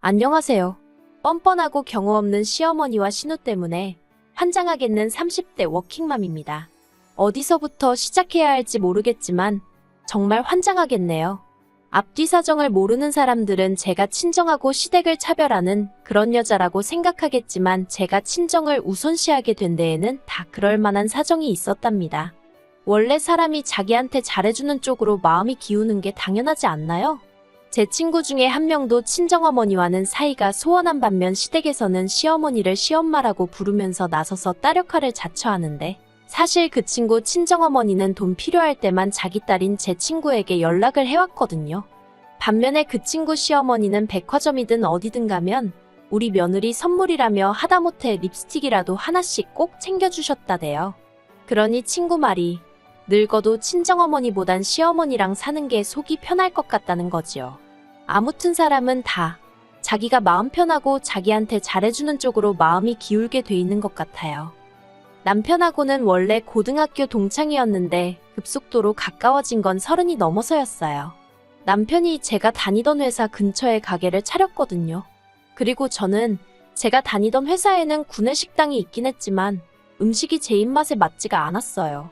안녕하세요. 뻔뻔하고 경우 없는 시어머니와 신우 때문에 환장하겠는 30대 워킹맘입니다. 어디서부터 시작해야 할지 모르겠지만 정말 환장하겠네요. 앞뒤 사정을 모르는 사람들은 제가 친정하고 시댁을 차별하는 그런 여자라고 생각하겠지만 제가 친정을 우선시하게 된 데에는 다 그럴 만한 사정이 있었답니다. 원래 사람이 자기한테 잘해주는 쪽으로 마음이 기우는 게 당연하지 않나요? 제 친구 중에 한 명도 친정어머니와는 사이가 소원한 반면 시댁에서는 시어머니를 시엄마라고 부르면서 나서서 딸 역할을 자처하는데 사실 그 친구 친정어머니는 돈 필요할 때만 자기 딸인 제 친구에게 연락을 해왔거든요. 반면에 그 친구 시어머니는 백화점이든 어디든 가면 우리 며느리 선물이라며 하다못해 립스틱이라도 하나씩 꼭 챙겨주셨다대요. 그러니 친구 말이 늙어도 친정어머니보단 시어머니랑 사는 게 속이 편할 것 같다는 거지요. 아무튼 사람은 다 자기가 마음 편하고 자기한테 잘해주는 쪽으로 마음이 기울게 돼 있는 것 같아요. 남편하고는 원래 고등학교 동창이었는데 급속도로 가까워진 건 30이 넘어서였어요. 남편이 제가 다니던 회사 근처에 가게를 차렸거든요. 그리고 저는 제가 다니던 회사에는 구내식당이 있긴 했지만 음식이 제 입맛에 맞지가 않았어요.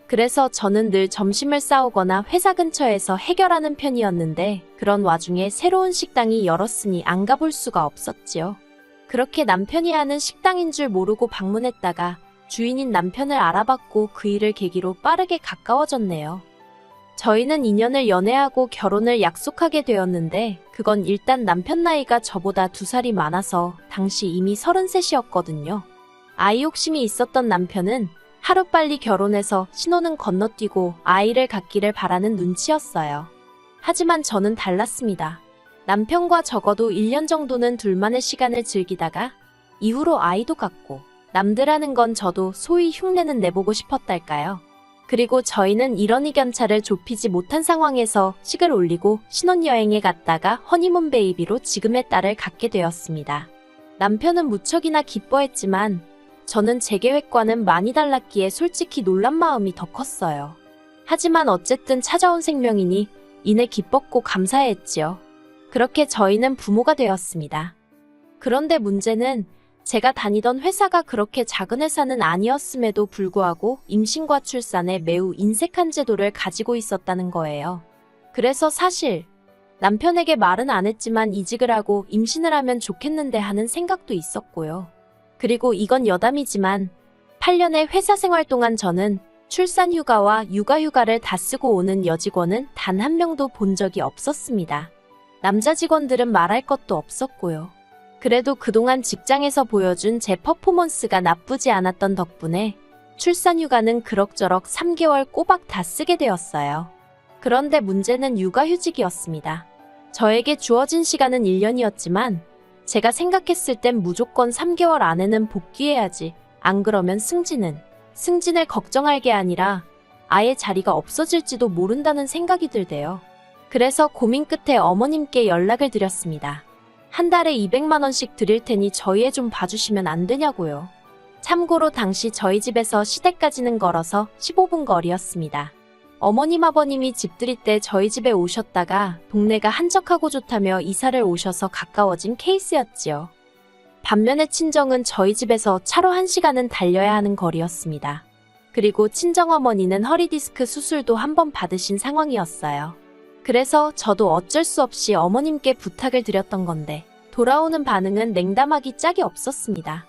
그래서 저는 늘 점심을 싸우거나 회사 근처에서 해결하는 편이었는데 그런 와중에 새로운 식당이 열었으니 안 가볼 수가 없었지요. 그렇게 남편이 하는 식당인 줄 모르고 방문했다가 주인인 남편을 알아봤고 그 일을 계기로 빠르게 가까워졌네요. 저희는 2년을 연애하고 결혼을 약속하게 되었는데 그건 일단 남편 나이가 저보다 2살이 많아서 당시 이미 33이었거든요. 아이 욕심이 있었던 남편은 하루빨리 결혼해서 신혼은 건너뛰고 아이를 갖기를 바라는 눈치였어요. 하지만 저는 달랐습니다. 남편과 적어도 1년 정도는 둘만의 시간을 즐기다가 이후로 아이도 갖고 남들 하는 건 저도 소위 흉내는 내보고 싶었달까요. 그리고 저희는 이런 견차를 좁히지 못한 상황에서 식을 올리고 신혼여행에 갔다가 허니문 베이비로 지금의 딸을 갖게 되었습니다. 남편은 무척이나 기뻐했지만 저는 제 계획과는 많이 달랐기에 솔직히 놀란 마음이 더 컸어요. 하지만 어쨌든 찾아온 생명이니 이내 기뻤고 감사했지요. 그렇게 저희는 부모가 되었습니다. 그런데 문제는 제가 다니던 회사가 그렇게 작은 회사는 아니었음에도 불구하고 임신과 출산에 매우 인색한 제도를 가지고 있었다는 거예요. 그래서 사실 남편에게 말은 안 했지만 이직을 하고 임신을 하면 좋겠는데 하는 생각도 있었고요. 그리고 이건 여담이지만 8년의 회사 생활 동안 저는 출산 휴가와 육아 휴가를 다 쓰고 오는 여직원은 단 한 명도 본 적이 없었습니다. 남자 직원들은 말할 것도 없었고요. 그래도 그동안 직장에서 보여준 제 퍼포먼스가 나쁘지 않았던 덕분에 출산 휴가는 그럭저럭 3개월 꼬박 다 쓰게 되었어요. 그런데 문제는 육아휴직이었습니다. 저에게 주어진 시간은 1년이었지만 제가 생각했을 땐 무조건 3개월 안에는 복귀해야지. 안 그러면 승진을 걱정할 게 아니라 아예 자리가 없어질지도 모른다는 생각이 들대요. 그래서 고민 끝에 어머님께 연락을 드렸습니다. 한 달에 200만 원씩 드릴 테니 저희 애 좀 봐주시면 안 되냐고요. 참고로 당시 저희 집에서 시댁까지는 걸어서 15분 거리였습니다. 어머님 아버님이 집들이 때 저희 집에 오셨다가 동네가 한적하고 좋다며 이사를 오셔서 가까워진 케이스였지요. 반면에 친정은 저희 집에서 차로 1시간은 달려야 하는 거리였습니다. 그리고 친정어머니는 허리디스크 수술도 한번 받으신 상황이었어요. 그래서 저도 어쩔 수 없이 어머님께 부탁을 드렸던 건데 돌아오는 반응은 냉담하기 짝이 없었습니다.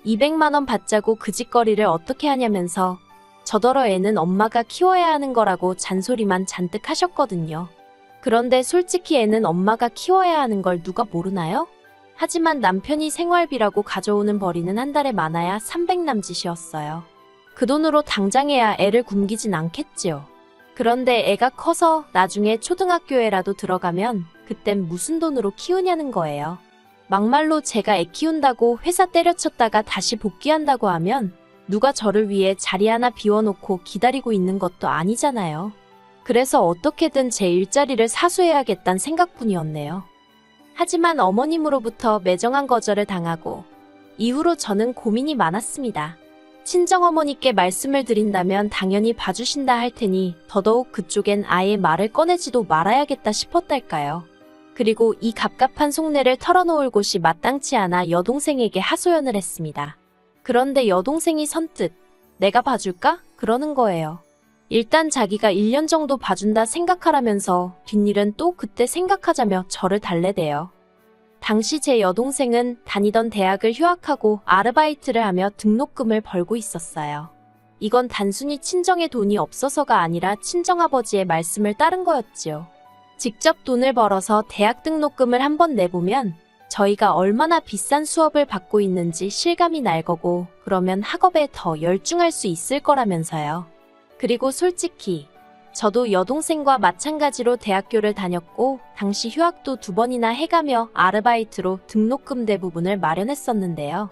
200만 원 받자고 그 짓거리를 어떻게 하냐면서 저더러 애는 엄마가 키워야 하는 거라고 잔소리만 잔뜩 하셨거든요. 그런데 솔직히 애는 엄마가 키워야 하는 걸 누가 모르나요? 하지만 남편이 생활비라고 가져오는 벌이는 한 달에 많아야 300 남짓이었어요. 그 돈으로 당장에야 애를 굶기진 않겠지요. 그런데 애가 커서 나중에 초등학교에라도 들어가면 그땐 무슨 돈으로 키우냐는 거예요. 막말로 제가 애 키운다고 회사 때려쳤다가 다시 복귀한다고 하면 누가 저를 위해 자리 하나 비워놓고 기다리고 있는 것도 아니잖아요. 그래서 어떻게든 제 일자리를 사수해야겠다는 생각뿐이었네요. 하지만 어머님으로부터 매정한 거절을 당하고 이후로 저는 고민이 많았습니다. 친정어머니께 말씀을 드린다면 당연히 봐주신다 할 테니 더더욱 그쪽엔 아예 말을 꺼내지도 말아야겠다 싶었달까요. 그리고 이 갑갑한 속내를 털어놓을 곳이 마땅치 않아 여동생에게 하소연을 했습니다. 그런데 여동생이 선뜻 내가 봐줄까? 그러는 거예요. 일단 자기가 1년 정도 봐준다 생각하라면서 뒷일은 또 그때 생각하자며 저를 달래대요. 당시 제 여동생은 다니던 대학을 휴학하고 아르바이트를 하며 등록금을 벌고 있었어요. 이건 단순히 친정에 돈이 없어서가 아니라 친정아버지의 말씀을 따른 거였지요. 직접 돈을 벌어서 대학 등록금을 한번 내보면 저희가 얼마나 비싼 수업을 받고 있는지 실감이 날 거고 그러면 학업에 더 열중할 수 있을 거라면서요. 그리고 솔직히 저도 여동생과 마찬가지로 대학교를 다녔고 당시 휴학도 2번이나 해가며 아르바이트로 등록금 대부분을 마련했었는데요.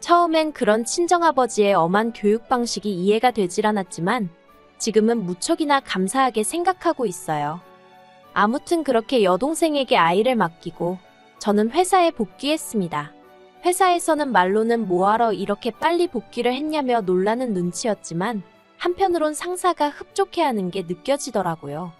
처음엔 그런 친정아버지의 엄한 교육 방식이 이해가 되질 않았지만 지금은 무척이나 감사하게 생각하고 있어요. 아무튼 그렇게 여동생에게 아이를 맡기고 저는 회사에 복귀했습니다. 회사에서는 말로는 뭐하러 이렇게 빨리 복귀를 했냐며 놀라는 눈치였지만 한편으론 상사가 흡족해하는 게 느껴지더라고요.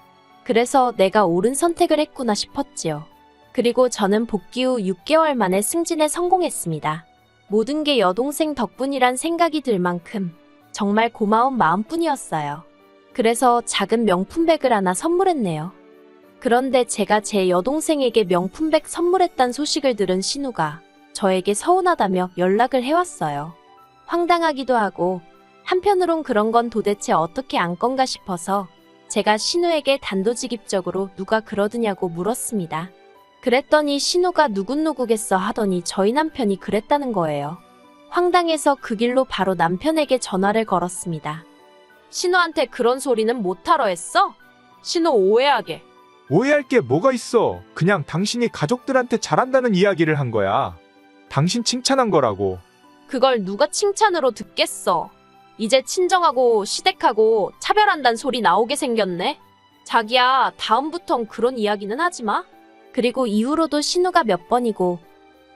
그래서 내가 옳은 선택을 했구나 싶었지요. 그리고 저는 복귀 후 6개월 만에 승진에 성공했습니다. 모든 게 여동생 덕분이란 생각이 들 만큼 정말 고마운 마음뿐이었어요. 그래서 작은 명품백을 하나 선물했네요. 그런데 제가 제 여동생에게 명품백 선물했단 소식을 들은 신우가 저에게 서운하다며 연락을 해왔어요. 황당하기도 하고 한편으론 그런 건 도대체 어떻게 안 건가 싶어서 제가 신우에게 단도직입적으로 누가 그러드냐고 물었습니다. 그랬더니 신우가 누구겠어 하더니 저희 남편이 그랬다는 거예요. 황당해서 그 길로 바로 남편에게 전화를 걸었습니다. 신우한테 그런 소리는 못하러 했어? 신우 오해하게. 오해할 게 뭐가 있어. 그냥 당신이 가족들한테 잘한다는 이야기를 한 거야. 당신 칭찬한 거라고. 그걸 누가 칭찬으로 듣겠어. 이제 친정하고 시댁하고 차별한단 소리 나오게 생겼네. 자기야, 다음부턴 그런 이야기는 하지 마. 그리고 이후로도 신우가 몇 번이고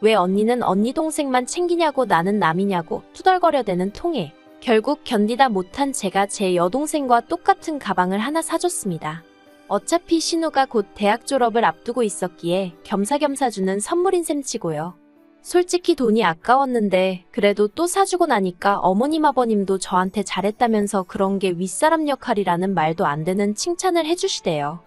왜 언니는 언니 동생만 챙기냐고 나는 남이냐고 투덜거려대는 통에 결국 견디다 못한 제가 제 여동생과 똑같은 가방을 하나 사줬습니다. 어차피 신우가 곧 대학 졸업을 앞두고 있었기에 겸사겸사 주는 선물인 셈치고요. 솔직히 돈이 아까웠는데 그래도 또 사주고 나니까 어머님 아버님도 저한테 잘했다면서 그런 게 윗사람 역할이라는 말도 안 되는 칭찬을 해주시대요.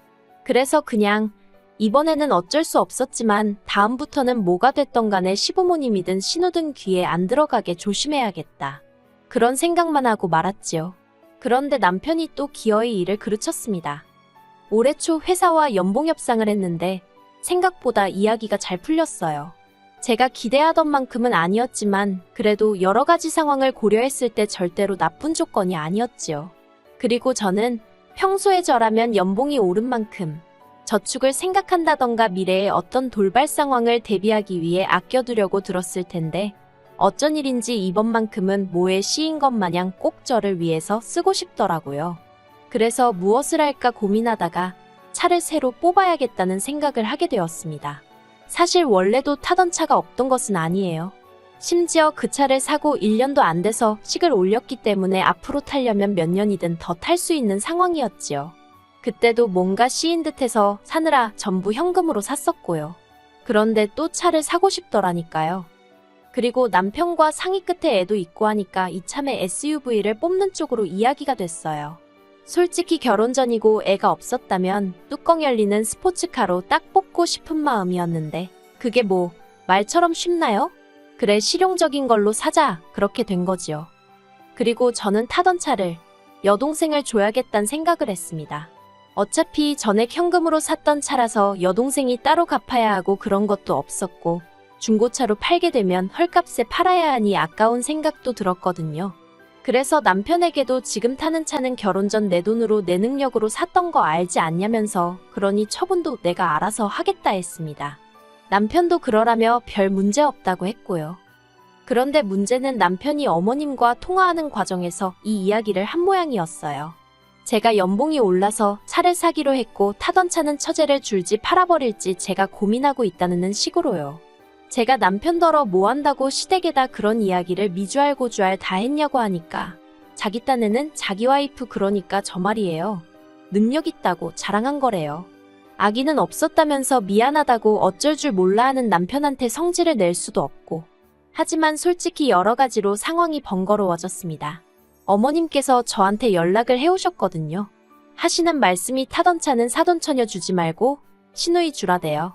그래서 그냥 이번에는 어쩔 수 없었지만 다음부터는 뭐가 됐던 간에 시부모님이든 신우든 귀에 안 들어가게 조심해야겠다. 그런 생각만 하고 말았지요. 그런데 남편이 또 기어이 일을 그르쳤습니다. 올해 초 회사와 연봉 협상을 했는데 생각보다 이야기가 잘 풀렸어요. 제가 기대하던 만큼은 아니었지만 그래도 여러 가지 상황을 고려했을 때 절대로 나쁜 조건이 아니었지요. 그리고 저는 평소에 저라면 연봉이 오른 만큼 저축을 생각한다던가 미래의 어떤 돌발 상황을 대비하기 위해 아껴두려고 들었을 텐데 어쩐 일인지 이번만큼은 뭐에 씌인 것 마냥 꼭 저를 위해서 쓰고 싶더라고요. 그래서 무엇을 할까 고민하다가 차를 새로 뽑아야겠다는 생각을 하게 되었습니다. 사실 원래도 타던 차가 없던 것은 아니에요. 심지어 그 차를 사고 1년도 안 돼서 식을 올렸기 때문에 앞으로 타려면 몇 년이든 더 탈 수 있는 상황이었지요. 그때도 뭔가 씌인 듯해서 사느라 전부 현금으로 샀었고요. 그런데 또 차를 사고 싶더라니까요. 그리고 남편과 상의 끝에 애도 있고 하니까 이참에 SUV를 뽑는 쪽으로 이야기가 됐어요. 솔직히 결혼 전이고 애가 없었다면 뚜껑 열리는 스포츠카로 딱 뽑고 싶은 마음이었는데 그게 뭐 말처럼 쉽나요? 그래 실용적인 걸로 사자 그렇게 된 거지요. 그리고 저는 타던 차를 여동생을 줘야겠다는 생각을 했습니다. 어차피 전액 현금으로 샀던 차라서 여동생이 따로 갚아야 하고 그런 것도 없었고 중고차로 팔게 되면 헐값에 팔아야 하니 아까운 생각도 들었거든요. 그래서 남편에게도 지금 타는 차는 결혼 전 내 돈으로 내 능력으로 샀던 거 알지 않냐면서 그러니 처분도 내가 알아서 하겠다 했습니다. 남편도 그러라며 별 문제 없다고 했고요. 그런데 문제는 남편이 어머님과 통화하는 과정에서 이 이야기를 한 모양이었어요. 제가 연봉이 올라서 차를 사기로 했고 타던 차는 처제를 줄지 팔아버릴지 제가 고민하고 있다는 식으로요. 제가 남편더러 뭐 한다고 시댁에다 그런 이야기를 미주알 고주알 다 했냐고 하니까 자기 딴에는 자기 와이프 그러니까 저 말이에요. 능력 있다고 자랑한 거래요. 아기는 없었다면서 미안하다고 어쩔 줄 몰라 하는 남편한테 성질을 낼 수도 없고. 하지만 솔직히 여러 가지로 상황이 번거로워졌습니다. 어머님께서 저한테 연락을 해오셨거든요. 하시는 말씀이 타던 차는 사돈 처녀 주지 말고 시누이 주라대요.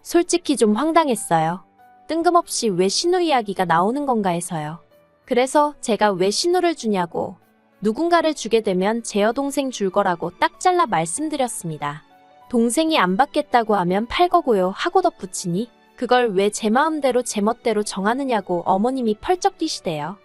솔직히 좀 황당했어요. 뜬금없이 왜 시누 이야기가 나오는 건가 해서요. 그래서 제가 왜 시누를 주냐고 누군가를 주게 되면 제 여동생 줄 거라고 딱 잘라 말씀드렸습니다. 동생이 안 받겠다고 하면 팔 거고요 하고 덧붙이니 그걸 왜 제 마음대로 제 멋대로 정하느냐고 어머님이 펄쩍 뛰시대요.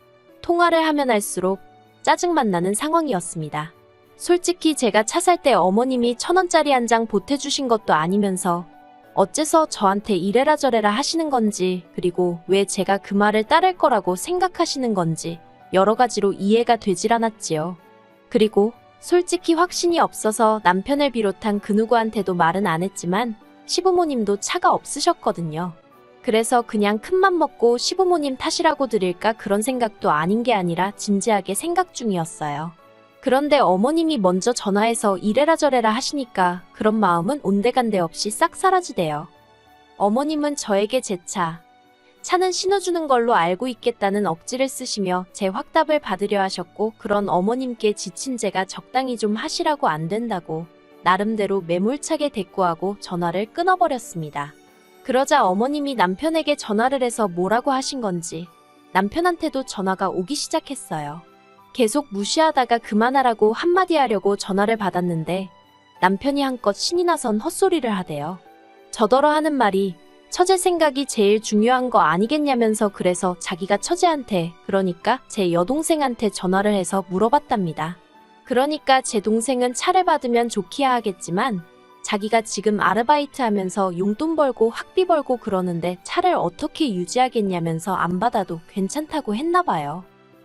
통화를 하면 할수록 짜증만 나는 상황이었습니다. 솔직히 제가 차 살 때 어머님이 1,000원짜리 한 장 보태주신 것도 아니면서 어째서 저한테 이래라 저래라 하시는 건지 그리고 왜 제가 그 말을 따를 거라고 생각하시는 건지 여러 가지로 이해가 되질 않았지요. 그리고 솔직히 확신이 없어서 남편을 비롯한 그 누구한테도 말은 안 했지만 시부모님도 차가 없으셨거든요. 그래서 그냥 큰맘 먹고 시부모님 탓이라고 드릴까 그런 생각도 아닌 게 아니라 진지하게 생각 중이었어요. 그런데 어머님이 먼저 전화해서 이래라 저래라 하시니까 그런 마음은 온데간데 없이 싹 사라지대요. 어머님은 저에게 제 차는 신어주는 걸로 알고 있겠다는 억지를 쓰시며 제 확답을 받으려 하셨고 그런 어머님께 지친 제가 적당히 좀 하시라고 안 된다고 나름대로 매몰차게 대꾸하고 전화를 끊어버렸습니다. 그러자 어머님이 남편에게 전화를 해서 뭐라고 하신 건지 남편한테도 전화가 오기 시작했어요. 계속 무시하다가 그만하라고 한마디 하려고 전화를 받았는데 남편이 한껏 신이 나선 헛소리를 하대요. 저더러 하는 말이 처제 생각이 제일 중요한 거 아니겠냐면서 그래서 자기가 처제한테 그러니까 제 여동생한테 전화를 해서 물어봤답니다. 그러니까 제 동생은 차를 받으면 좋기야 하겠지만 자기가 지금 아르바이트 하면서 용돈 벌고 학비 벌고 그러는데 차를 어떻게 유지하겠냐면서 안 받아도 괜찮다고 했나 봐요.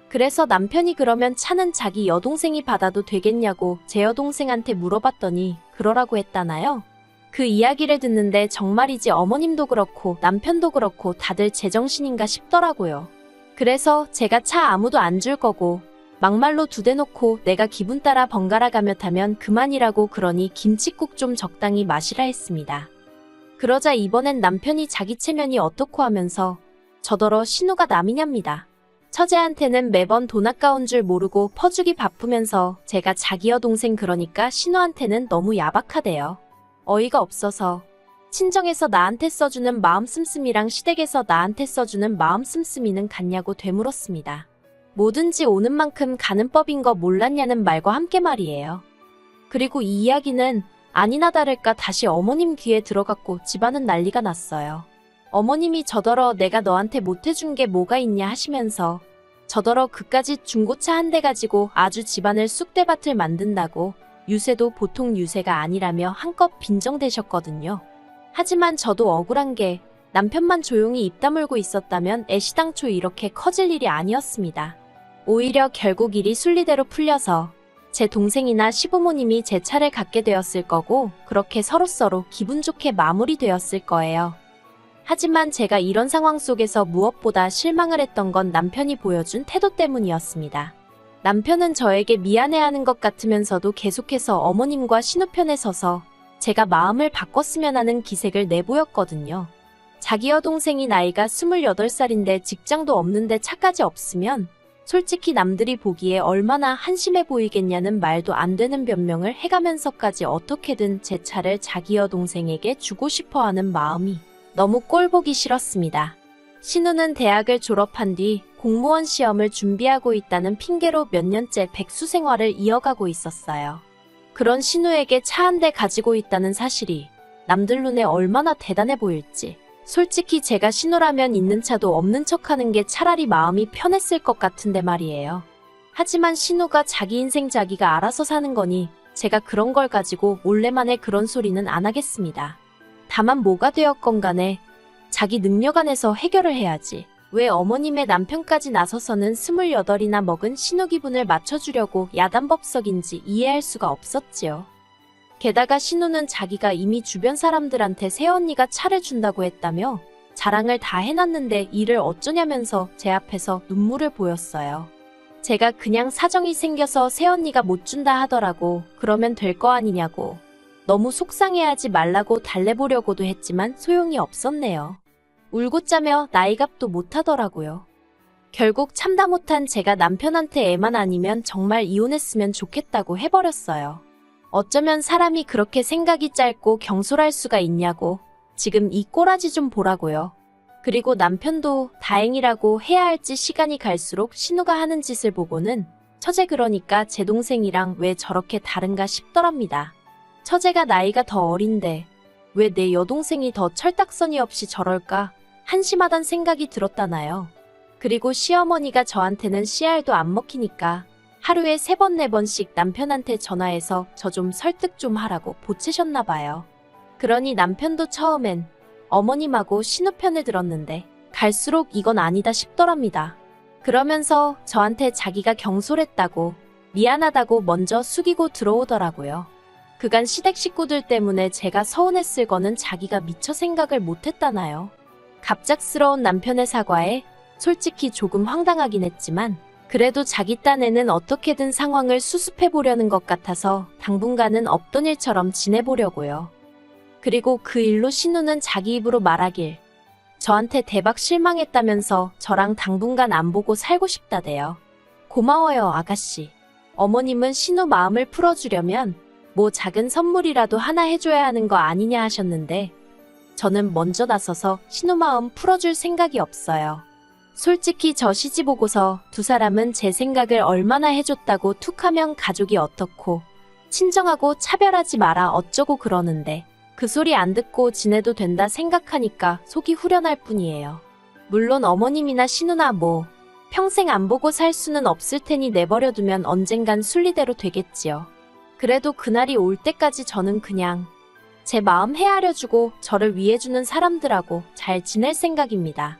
그래서 남편이 그러면 차는 자기 여동생이 받아도 되겠냐고 제 여동생한테 물어봤더니 그러라고 했다나요? 그 이야기를 듣는데 정말이지 어머님도 그렇고 남편도 그렇고 다들 제정신인가 싶더라고요. 그래서 제가 차 아무도 안 줄 거고 막말로 두 대 놓고 내가 기분 따라 번갈아 가며 타면 그만이라고 그러니 김칫국 좀 적당히 마시라 했습니다. 그러자 이번엔 남편이 자기 체면이 어떻고 하면서 저더러 신우가 남이냐입니다. 처제한테는 매번 돈 아까운 줄 모르고 퍼주기 바쁘면서 제가 자기 여동생 그러니까 신우한테는 너무 야박하대요. 어이가 없어서 친정에서 나한테 써주는 마음 씀씀이랑 시댁에서 나한테 써주는 마음 씀씀이는 같냐고 되물었습니다. 뭐든지 오는 만큼 가는 법인 거 몰랐냐는 말과 함께 말이에요. 그리고 이 이야기는 아니나 다를까 다시 어머님 귀에 들어갔고 집안은 난리가 났어요. 어머님이 저더러 내가 너한테 못해준 게 뭐가 있냐 하시면서 저더러 그까짓 중고차 한 대 가지고 아주 집안을 쑥대밭을 만든다고 유세도 보통 유세가 아니라며 한껏 빈정대셨거든요. 하지만 저도 억울한 게 남편만 조용히 입 다물고 있었다면 애시당초 이렇게 커질 일이 아니었습니다. 오히려 결국 일이 순리대로 풀려서 제 동생이나 시부모님이 제 차를 갖게 되었을 거고 그렇게 서로서로 기분 좋게 마무리되었을 거예요. 하지만 제가 이런 상황 속에서 무엇보다 실망을 했던 건 남편이 보여준 태도 때문이었습니다. 남편은 저에게 미안해하는 것 같으면서도 계속해서 어머님과 신우 편에 서서 제가 마음을 바꿨으면 하는 기색을 내보였거든요. 자기 여동생이 나이가 28살인데 직장도 없는데 차까지 없으면 솔직히 남들이 보기에 얼마나 한심해 보이겠냐는 말도 안 되는 변명을 해가면서까지 어떻게든 제 차를 자기 여동생에게 주고 싶어하는 마음이 너무 꼴보기 싫었습니다. 신우는 대학을 졸업한 뒤 공무원 시험을 준비하고 있다는 핑계로 몇 년째 백수 생활을 이어가고 있었어요. 그런 신우에게 차 한 대 가지고 있다는 사실이 남들 눈에 얼마나 대단해 보일지. 솔직히 제가 신우라면 있는 차도 없는 척하는 게 차라리 마음이 편했을 것 같은데 말이에요. 하지만 신우가 자기 인생 자기가 알아서 사는 거니 제가 그런 걸 가지고 몰래만에 그런 소리는 안 하겠습니다. 다만 뭐가 되었건 간에 자기 능력 안에서 해결을 해야지. 왜 어머님의 남편까지 나서서는 28이나 먹은 신우 기분을 맞춰주려고 야단법석인지 이해할 수가 없었지요. 게다가 신우는 자기가 이미 주변 사람들한테 새언니가 차를 준다고 했다며 자랑을 다 해놨는데 이를 어쩌냐면서 제 앞에서 눈물을 보였어요. 제가 그냥 사정이 생겨서 새언니가 못 준다 하더라고. 그러면 될 거 아니냐고. 너무 속상해하지 말라고 달래보려고도 했지만 소용이 없었네요. 울고 짜며 나이갑도 못하더라고요. 결국 참다 못한 제가 남편한테 애만 아니면 정말 이혼했으면 좋겠다고 해버렸어요. 어쩌면 사람이 그렇게 생각이 짧고 경솔할 수가 있냐고 지금 이 꼬라지 좀 보라고요. 그리고 남편도 다행이라고 해야 할지 시간이 갈수록 신우가 하는 짓을 보고는 처제 그러니까 제 동생이랑 왜 저렇게 다른가 싶더랍니다. 처제가 나이가 더 어린데 왜 내 여동생이 더 철딱서니 없이 저럴까 한심하단 생각이 들었다나요. 그리고 시어머니가 저한테는 씨알도 안 먹히니까 하루에 3번, 4번씩 남편한테 전화해서 저 좀 설득 좀 하라고 보채셨나 봐요. 그러니 남편도 처음엔 어머님하고 신우 편을 들었는데 갈수록 이건 아니다 싶더랍니다. 그러면서 저한테 자기가 경솔했다고 미안하다고 먼저 숙이고 들어오더라고요. 그간 시댁 식구들 때문에 제가 서운했을 거는 자기가 미처 생각을 못했다나요. 갑작스러운 남편의 사과에 솔직히 조금 황당하긴 했지만 그래도 자기 딴에는 어떻게든 상황을 수습해보려는 것 같아서 당분간은 없던 일처럼 지내보려고요. 그리고 그 일로 신우는 자기 입으로 말하길 저한테 대박 실망했다면서 저랑 당분간 안 보고 살고 싶다대요. 고마워요, 아가씨. 어머님은 신우 마음을 풀어주려면 뭐 작은 선물이라도 하나 해줘야 하는 거 아니냐 하셨는데 저는 먼저 나서서 신우 마음 풀어줄 생각이 없어요. 솔직히 저 시집 오고서 두 사람은 제 생각을 얼마나 해줬다고 툭하면 가족이 어떻고 친정하고 차별하지 마라 어쩌고 그러는데 그 소리 안 듣고 지내도 된다 생각하니까 속이 후련할 뿐이에요. 물론 어머님이나 신우나 뭐 평생 안 보고 살 수는 없을 테니 내버려두면 언젠간 순리대로 되겠지요. 그래도 그날이 올 때까지 저는 그냥 제 마음 헤아려주고 저를 위해주는 사람들하고 잘 지낼 생각입니다.